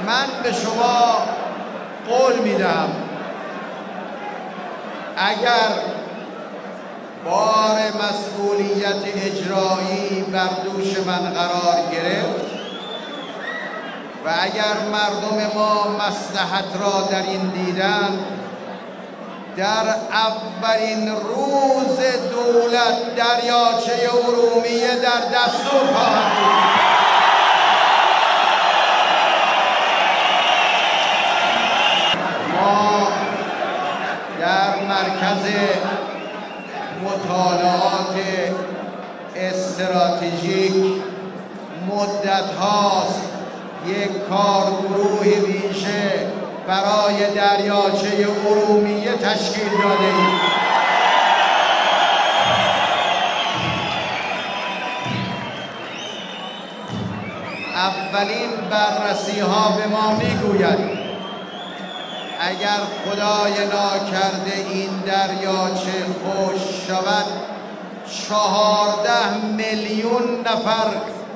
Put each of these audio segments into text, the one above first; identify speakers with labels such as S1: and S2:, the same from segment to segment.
S1: من به شما قول میدم اگر بار مسئولیت اجرایی بر دوش من قرار گرفت و اگر مردم ما مصلحت را در این دیدند، در اولین روز دولت دریاچه ارومیه در دستور خواهد بود. ما در مرکز مطالعات استراتژیک مدت هاست یک کارگروه ویژه برای دریاچه ارومیه تشکیل داده ایم. اولین بررسی ها به ما میگوید اگر خدای ناکرده این دریاچه خشک شود 14 میلیون نفر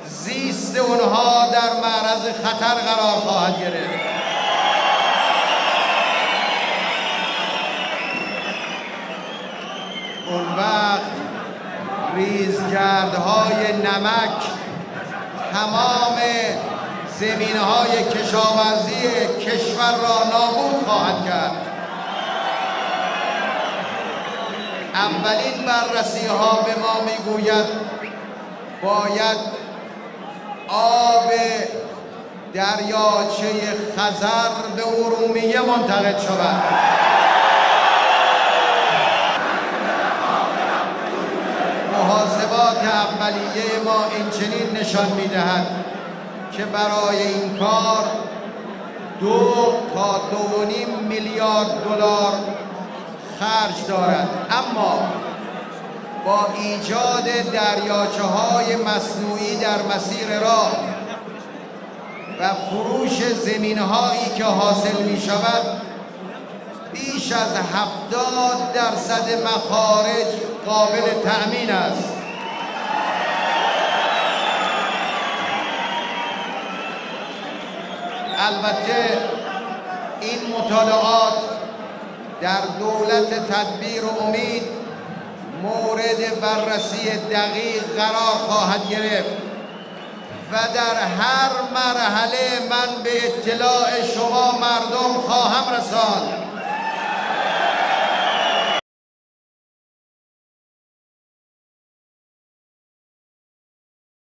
S1: زیست اونها در معرض خطر قرار خواهد گرفت. اون وقت ریزگردهای نمک تمام زمینهای کشاورزی کشور را نابود خواهد کرد. اولین بررسی ها به ما میگوید باید آب دریاچه خزر به ارومیه منتقل شود. محاسبات اولیه ما این چنین نشان میدهد که برای این کار 2 تا 2.5 میلیارد دلار خرج دارد، اما با ایجاد دریاچه‌های مصنوعی در مسیر راه و فروش زمین‌هایی که حاصل می‌شود بیش از 70% مخارج قابل تأمین است. البته این مطالعات در دولت تدبیر و امید مورد بررسی دقیق قرار خواهد گرفت و در هر مرحله من به اطلاع شما مردم خواهم رساند.